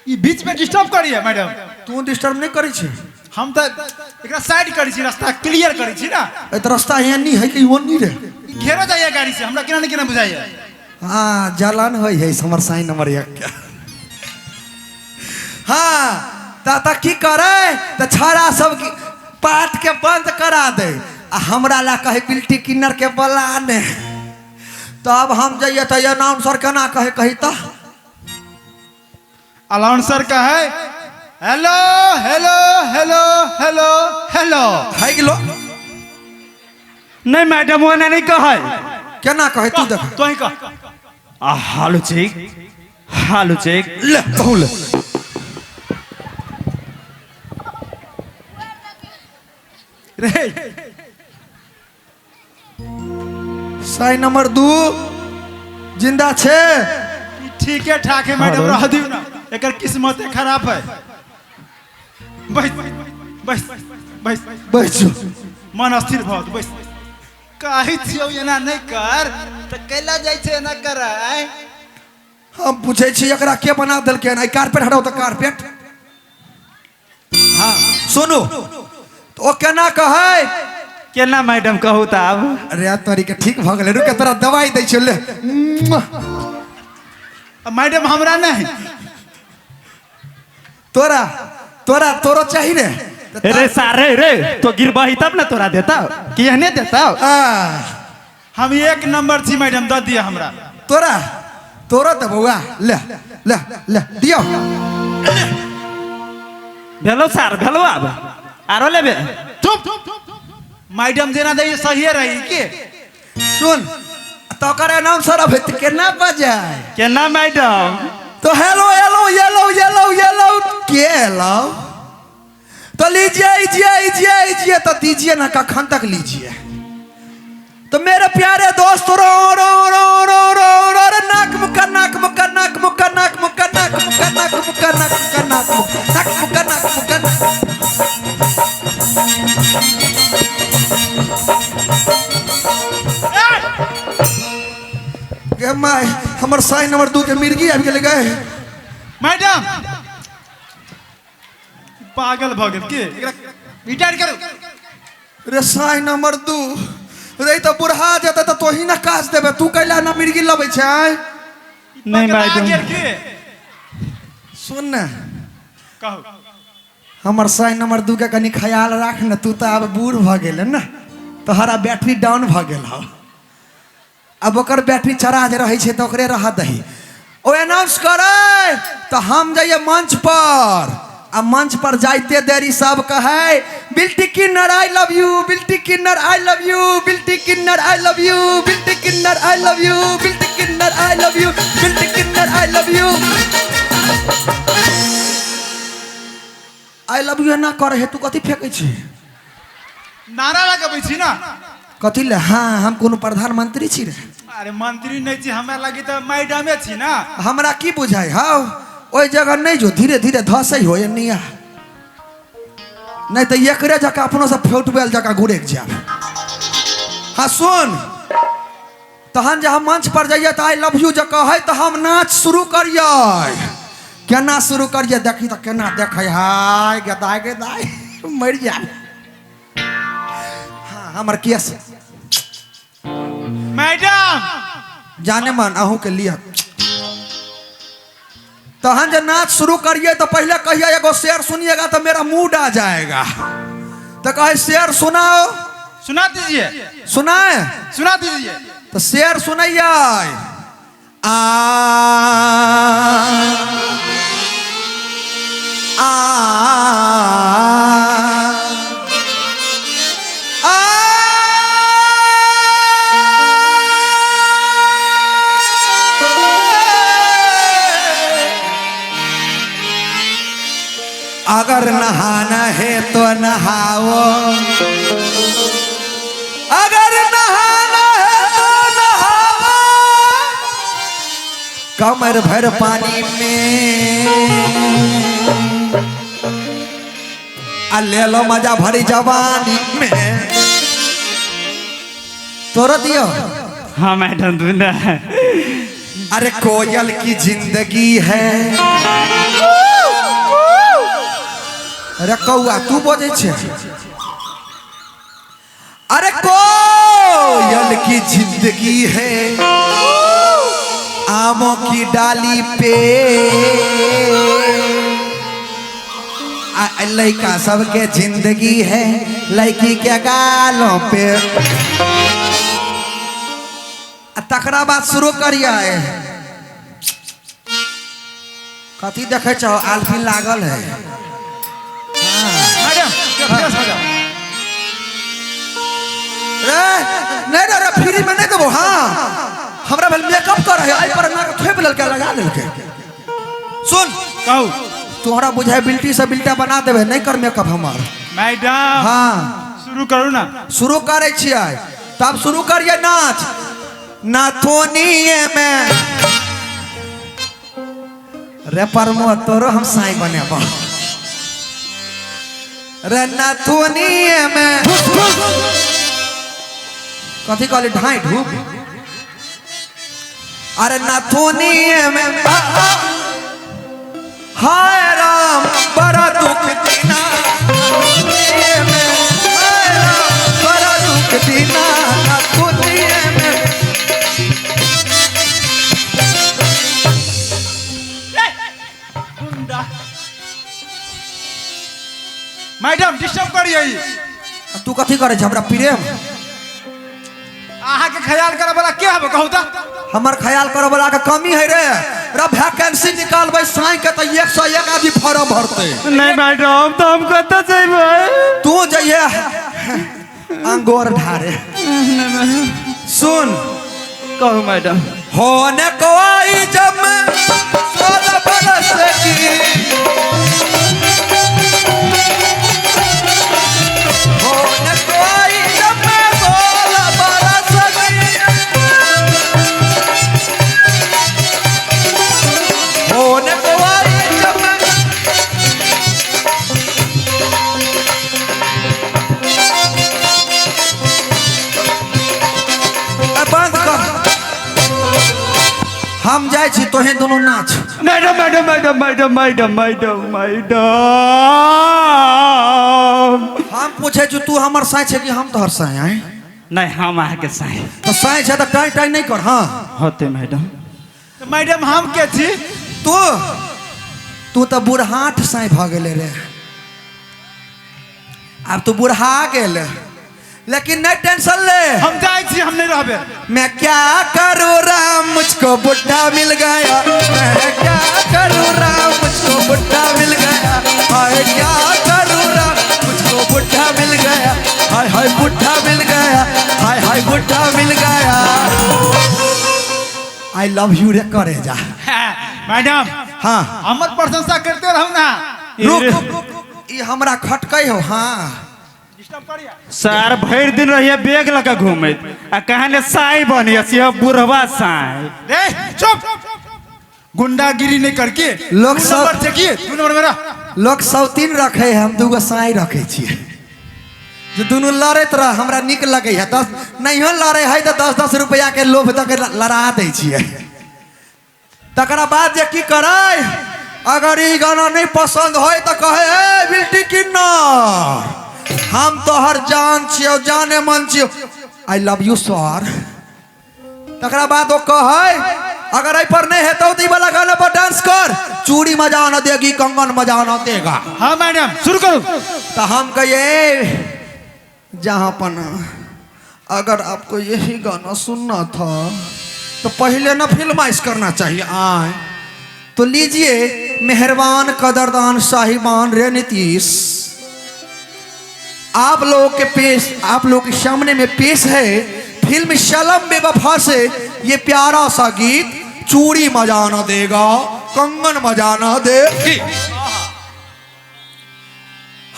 ये बीच में डिस्टर्ब करिए मैडम। तू डिस्टर्ब नहीं करी छे। हम तो एकरा साइड करी छी, रास्ता क्लियर करी छी ना। ए तो रास्ता यहाँ नहीं है कि वो नहीं रे। घेरो जाइए गाड़ी से, हमरा केना केना बुझाइए। हाँ जलन हो है समर साइन नंबर 1 हाँ ता की करे तो छाड़ा सब की पाठ के बंद करा दे आ हमरा ला कहे बिल्टी किन्नर के बोला ने। तो अब हम जाइए तो अनाउंसर केना कहे कही तो अनाउंसर का है hello hello hello hello hello है कि लो नहीं मैडम वो नहीं कहे। केना कहे तू देख तो ही कह। हालू चेक ले कहू ले रे साइन नंबर 2 जिंदा छे। ठीक है ठाक है मैडम, रह दियो ना, एकर किस्मत खराब है। बस बस बस बस मन अस्थिर भ बस काहे छियो एना नहीं कर त कैला जाय छै एना कराय। हम पूछे छी एकरा के बना देल के ना कारपेट हटाओ तो कारपेट। हाँ सुनो तो ओ केना कहे केना मैडम कहू त अब अरे तोरी के ठीक भ गेले रुके तोरा दवाई दै छै ले। मैडम हमरा नहीं तोरा तोरा तोरो चाहिए रे। रे सारे रे तो गिरबाही तब ना तोरा देता कि यहने देता। हम 1 नंबर छी मैडम, द दिया हमरा। तोरा तोरो त बउआ ले ले ले दियो भेलो सार भेलो अब आरो लेबे। चुप मैडम जेना दे सही रही के। सुन तो करे अनाउंसर अब केना बजाय केना मैडम तो hello hello yellow yellow yellow के हेलो तो लीजिए तो दीजिए ना कखन तक लीजिए। तो मेरे प्यारे दोस्त रो रो रो रो रो रो रे नाक मुक्का नाक मुक्का नाक मुक्का नाक मुक्का नाक मुक्का नाक मुक्का नाक मुक्का नाक मुक्का नाक मुक्का के माय हमर साइन नंबर 2 के मिर्गी आबि गेल गए। मैडम पागल भ गेल के, एकरा रिटायर करू। रे साइन नंबर 2 रे तो बुढ़ा जते तो तोही ना काज देबे, तू कैला ना मिर्गी लबै छै। नहीं मैडम सुन ना कहू हमर साइन नंबर 2 के कनी ख्याल राख न। तू तो अब बूढ़ भ गेल ना, तोहरा बैटरी डाउन भ गेल हो। अब ओकर बैटरी चार्ज रहे छै तो ओकरे रह दही। ओ अनाउंस करे तो हम जाइए मंच पर। आ मंच पर जाइते देरी सब कहे बिल्टी किन्नर आई लव यू, बिल्टी किन्नर आई लव यू, बिल्टी किन्नर आई लव यू, बिल्टी किन्नर आई लव यू, बिल्टी किन्नर आई लव यू, बिल्टी किन्नर I love you. I love you ना करे तू कथी फेंकै छी? नारा लगाबै छी ना। कथी ले? हाँ हम कोनो प्रधानमंत्री छी रे। अरे मंत्री नहीं छी, हमरा लगी तो मैडमे छी ना। हमरा की बुझाई हाउ ओई जगह नहीं जो धीरे धीरे धसई हो नहीं तो एकरे जका अपनो से फुटबॉल जका घुरे जा। हाँ सुन तहन जब हम मंच पर जाइए तो आई लव यू जका है तो हम नाच शुरू करिए। केना शुरू करिए देखी तो केना देखे हाय गदाय गदाय मर जा। हाँ हमर केस मैडम जाने मन अहू के लिए तहन जब नाच शुरू करिए तो पहले कहिए एगो शेर सुनिएगा तो मेरा मूड आ जाएगा। तो कहे शेर सुनाओ। सुना दीजिए। सुनाए सुना दीजिए। तो शेर सुनाइए। आ अगर नहाना है तो नहाओ, अगर नहाना है तो नहाओ कमर भर पानी में। ले लो मजा भरी जवानी में। तोड़ दियो। हाँ मैडम दूल्हा। अरे कोयल की जिंदगी है अरे कौआ तू बजे छे अरे कोयल की जिंदगी है आमों की डाली पे लड़का सबके जिंदगी है लड़की के गालों पे तकरा बात शुरू करिए कथी देखे चाहो आलफी लागल है मैडम फ्रेश हो जाओ नहीं रे फ्री में नहीं देबो हाँ हमरा भल मेकअप कर है आई पर ना थोप ललका लगा लेलके सुन कहू तोहरा बुझाइबिलिटी से बिल्टा बना देबे नहीं कर मेकअप हमार मैडम हाँ शुरू करू ना शुरू करे छियै तब शुरू करिए नाच नाथोनिए में रे परमो तोरो हम साई बनेबो रे नाथोनिए में कथी कहली ढाई ढूप अरे नाथोनिए में हाय राम बड़ा दुख दीना में हाय राम बड़ा दुख दीना नाथोनिए में मैडम डिस्टर्ब करिए तू कथी करे छ हमरा प्रेम अहाँ के ख्याल करे वाला क्या है कहू त हमर ख्याल करे वाला के कमी है रे रे वैकेंसी निकालबै साई के त 101 आदमी फॉर्म भरते नहीं मैडम तो हम कत जेबै तू जइए अंगोर ढारे सुन कहू मैडम होने को आई जब मैं 16 बरस की होने को आई जब मैं 16 बरस की होने को आई जब मैं बंद कर हम जाए छी तोहे दोनों नाच madam madam madam madam madam madam madam हम पूछे छु तू हमर साई छे कि हम तोहर साई आए नहीं हम आके के साई तो साई छे त टाई टाई नहीं कर हां होते मैडम तो मैडम हम के छी तू तू तो बुढ़हाट साई भ गेले रे अब तू बुढ़ा गेल लेकिन नहीं टेंशन ले हम जाए छी हम नहीं रहबे मैं क्या करूँ राम मुझको बुढ़ा मिल गया मैं क्या करूँ राम मुझको बुढ़ा मिल गया हाय क्या करूँ राम मुझको बुढ़ा मिल गया हाय हाय बुढ़ा मिल गया हाय हाय बुढ़ा मिल गया आई लव यू रे करे जा मैडम हाँ हमर प्रशंसा करते रहू ना रुक रुक रुक ये हमरा खटकै हो हाँ डिस्टर्ब करिए सर भर दिन रहिए बैग लगा घूमे आ कहने साई बनिए से बुढ़वा साई रे चुप गुंडागिरी नहीं करके लोग दू सब- नंबर देखिए 2 नंबर मेरा लोग सौतीन रखे हम दूगो साई रखे छिए जो दोनों लड़त रह हमरा निक लगे है 10 नहीं लड़े है तो 10-10 रुपया के लोभ तक लड़ा दे छिए तकरा बाद जे की करे अगर ई गाना नहीं पसंद होय तो कहे ए बिल्टी किन्नर हम तो हर जान छियो जाने मन छियो आई लव यू सर तकरा बाद वो कहे अगर आई पर नहीं है तो ई वाला गाना पर डांस कर चूड़ी मजा न देगी कंगन मजा न देगा हाँ मैडम शुरू करो तो हम कहिए जहाँ पना अगर आपको यही गाना सुनना था तो पहले ना फिल्माइश करना चाहिए आए तो लीजिए मेहरबान कदरदान साहिबान रे नीतीश आप लोगों के सामने में पेश है फिल्म शलम बेवफा से ये प्यारा सा गीत चूड़ी मजा न देगा कंगन मजा न देगी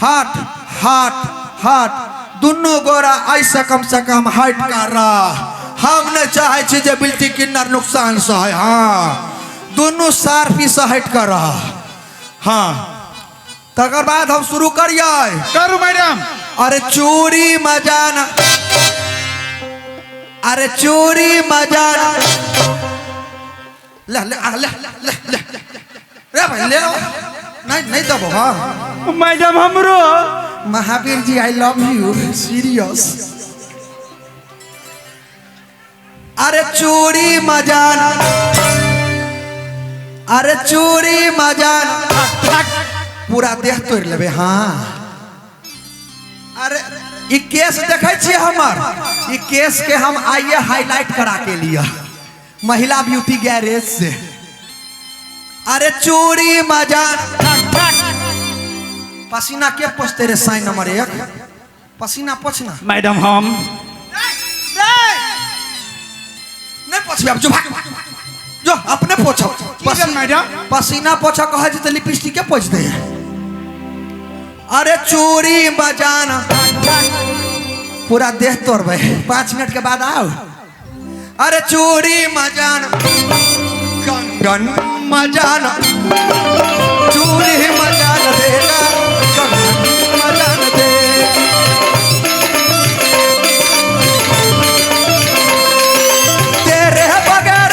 हाथ हाथ हाथ दोनों गोरा ऐसा कम से कम हाइट कर रहा हम न चाहे छी जे बिल्टी किन्नर नुकसान से है हाँ दोनों सार्फी से हाइट कर रहा हाँ तकर बाद हम शुरू करिए करू मैडम अरे चोरी मजाना अरे चोरी मजाना ले ले ले ले ले ले भाई ले नहीं नहीं दबो हाँ मैडम हमरो महावीर जी आई लव यू सीरियस। अरे चूड़ी मजान, अरे चूड़ी मजान पूरा देह तोड़ लेबे हाँ। अरे ये केस देखे छे हमर, ये केस के हम आइए हाईलाइट करा के लिया महिला ब्यूटी गैरेज से। अरे चूड़ी मजान पसीना के पोछते रे साइन नंबर 1 पसीना पोछना। मैडम हम नहीं पोछबे अब जो भाग जो अपने पोछो मैडम पसीना पोछो कहे तो लिपस्टिक के पोछ दे। अरे चूड़ी बजाना पूरा देह तोड़बे 5 मिनट के बाद आओ। अरे चूड़ी मजाना कंगन मजाना चूड़ी मजाना देगा कंगन मजाना दे। तेरे बगैर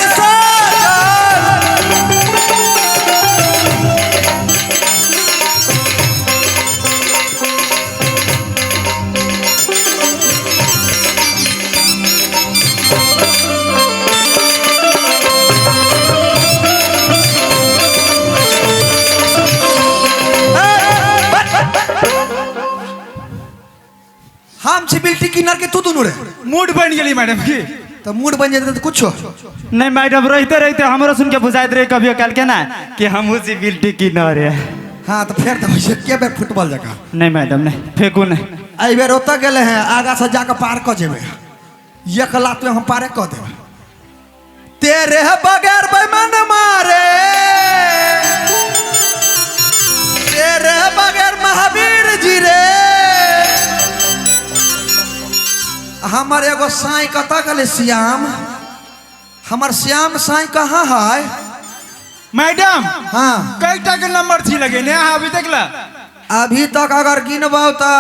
हम सिबिलिटी किनर के तू दोनों रे मूड बन गेली मैडम की। तो मूड बन जाते तो कुछ नहीं मैडम रहते रहते हमरो सुन के बुझाइत रहे कभी कल के ना कि हम उसी बिल्टी की न रे। हाँ तो फिर तो वैसे के बेर फुटबॉल जगह नहीं मैडम नहीं फेंकू नहीं। आई बेर ओत गए हैं आगा से जाकर पार कर जेबे एक लात में हम पारे कर देबे। तेरे बगैर बेमन मारे तेरे बगैर महावीर जी रे। हमार एगो साई कता गले श्याम हमार श्याम साई कहाँ है मैडम हाँ कईटा के नंबर थी लगे ने अभी तक ला अभी तक अगर गिनबो तो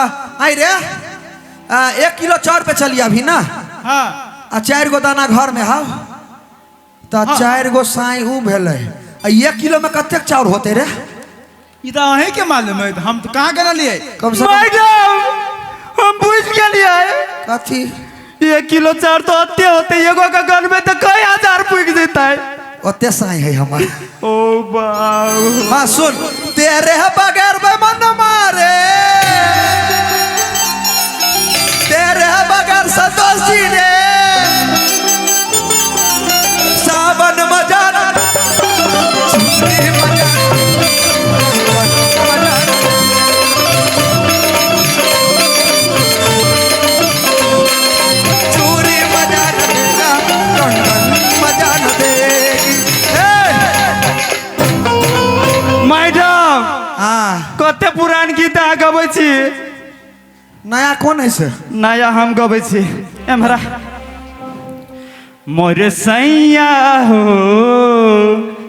आई रे 1 किलो चाउर पे चलिए अभी ना हाँ 4 गो दाना घर में हाउ तो 4 गो साई ऊ भेले 1 किलो में कतेक चाउर होते रे ये तो अहीं के मालूम है हम तो कहाँ गना लिए कम से कम मैडम हम बुझ गेलिए कथी 1 किलो चार तो अत्ते होते एगो का गन में तो कई हजार पुग देता है। ओते साई है हमार। ओ बाऊ हाँ सुन तेरे बगैर बेमन मारे तेरे बगैर संतोष जी रे सावन मजाना चूड़ी मजाना चूड़ी मजाना देगा कंगन मजाना देगी। मैडम हाँ कते पुरान गीत आ गबै छी नया कौन है से नया हम गबै छी एमहरा मोरे सैया हो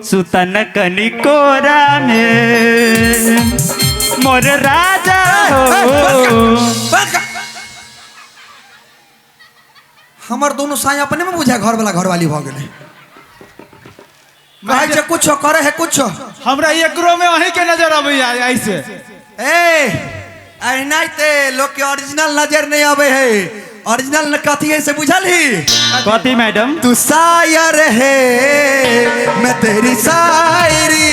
सुतन कनी कोरा में मोरे राजा हो। हमार दोनों साई अपने में बुझा घर वाला घरवाली भ गेले कहे छे कुछ करे है कुछ हमरा एकरो में अहीं के नजर आवे ऐसे ए आई नहीं ते लोग के ओरिजिनल नजर नहीं आवे है ओरिजिनल कथी है से बुझल ही कथी मैडम तू शायर है मैं तेरी शायरी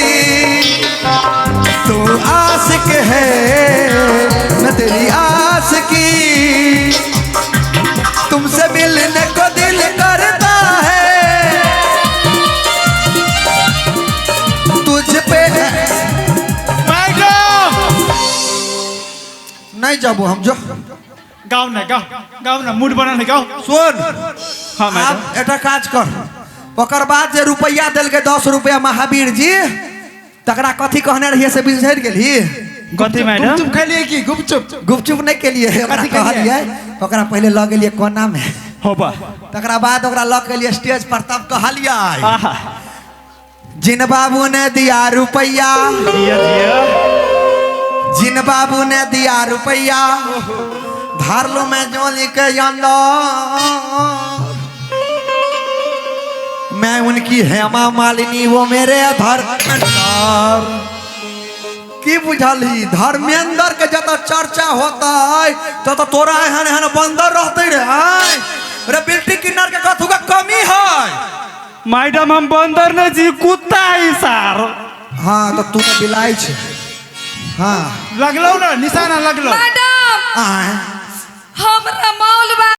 तू आशिक है मैं तेरी आशिकी तुमसे मिलने को दिल करता है तुझ पे मैडम नहीं जाबो हम जो गाँव ना मूड बना नहीं गाँव सुन हाँ मैडम आप एटा काज कर ओकर बाद जे रुपया दिल के 10 रुपया महावीर जी तकरा कथी कहने रहिए से बिसर गेली कथी मैडम तुम खा लिए की गुपचुप गुपचुप नहीं के लिए ओकरा कथी के लिए? कहलिए ओकरा पहले लग गेलिए कोना में होबा तकरा बाद ओकरा लग गेलिए स्टेज पर तब कहलिए आहा जिन बाबू ने दिया रुपया दिया दिया जिन बाबू ने दिया रुपया धार लो मैं जोली के अंदर मैं उनकी हेमा मालिनी वो मेरे धर कि की बुझली धर्मेंद्र के जत चर्चा होता है तो तोरा एहन एहन बंदर रहते रे बिल्टी किन्नर के कथू का कमी है। मैडम हम बंदर न जी कुत्ता है सर। हाँ तो तू तो बिलाई छे। हाँ लगलो ना निशाना लगलो मैडम आए हमरा मौलवा